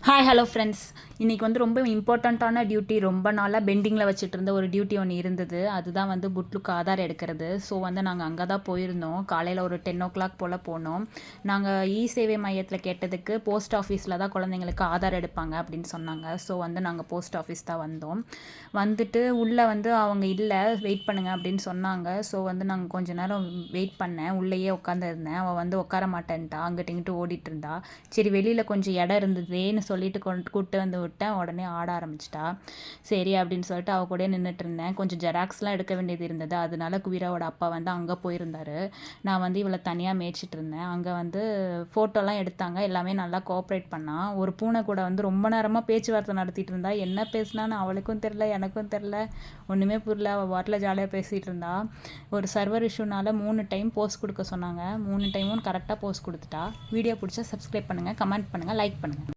Hi hello friends. இன்றைக்கி வந்து ரொம்ப இம்பார்ட்டண்ட்டான டியூட்டி, ரொம்ப நாளாக பெண்டிங்கில் வச்சுட்டு இருந்த ஒரு டியூட்டி ஒன்று இருந்தது. அதுதான் வந்து புட்லுக்கு ஆதார் எடுக்கிறது. ஸோ வந்து நாங்கள் அங்கே தான் போயிருந்தோம். காலையில் ஒரு 10 o'clock போல் போனோம். நாங்கள் சேவை மையத்தில் கேட்டதுக்கு போஸ்ட் ஆஃபீஸில் தான் குழந்தைங்களுக்கு ஆதார் எடுப்பாங்க அப்படின்னு சொன்னாங்க. ஸோ வந்து நாங்கள் போஸ்ட் ஆஃபீஸ் தான் வந்தோம். வந்துட்டு உள்ளே வந்து அவங்க இல்லை, வெயிட் பண்ணுங்க அப்படின்னு சொன்னாங்க. ஸோ வந்து நாங்கள் கொஞ்ச நேரம் வெயிட் பண்ணேன். உள்ளேயே உட்காந்துருந்தேன். அவள் வந்து உட்கார மாட்டேன்ட்டா, அங்கிட்டு இங்கிட்டு ஓடிட்டு இருந்தா. சரி வெளியில் கொஞ்சம் இடம் இருந்ததேன்னு சொல்லிட்டு கூப்பிட்டு வந்து விட்டேன். உடனே ஆட ஆரம்பிச்சிட்டா. சரி அப்படின்னு சொல்லிட்டு அவள் கூட நின்றுட்டு இருந்தேன். கொஞ்சம் ஜெராக்ஸ்லாம் எடுக்க வேண்டியது இருந்தது. அதனால குவிராவோட அப்பா வந்து அங்கே போயிருந்தார். நான் வந்து இவளை தனியாக மேய்ச்சிட்டு இருந்தேன். அங்கே வந்து ஃபோட்டோலாம் எடுத்தாங்க. எல்லாமே நல்லா கோஆப்ரேட் பண்ணா. ஒரு பூனை கூட வந்து ரொம்ப நேரமாக பேச்சுவார்த்தை நடத்திட்டு இருந்தா. என்ன பேசினான்னு அவளுக்கும் தெரில, எனக்கும் தெரில, ஒன்றுமே புரியல. அவள் வாட்டில் ஜாலியாக பேசிகிட்டு இருந்தா. ஒரு சர்வர் இஷ்யூனால 3 டைம் போஸ்ட் கொடுக்க சொன்னாங்க. 3 டைமும் கரெக்டாக போஸ்ட் கொடுத்துட்டா. வீடியோ பிடிச்சா சப்ஸ்கிரைப் பண்ணுங்கள், கமெண்ட் பண்ணுங்கள், லைக் பண்ணுங்கள்.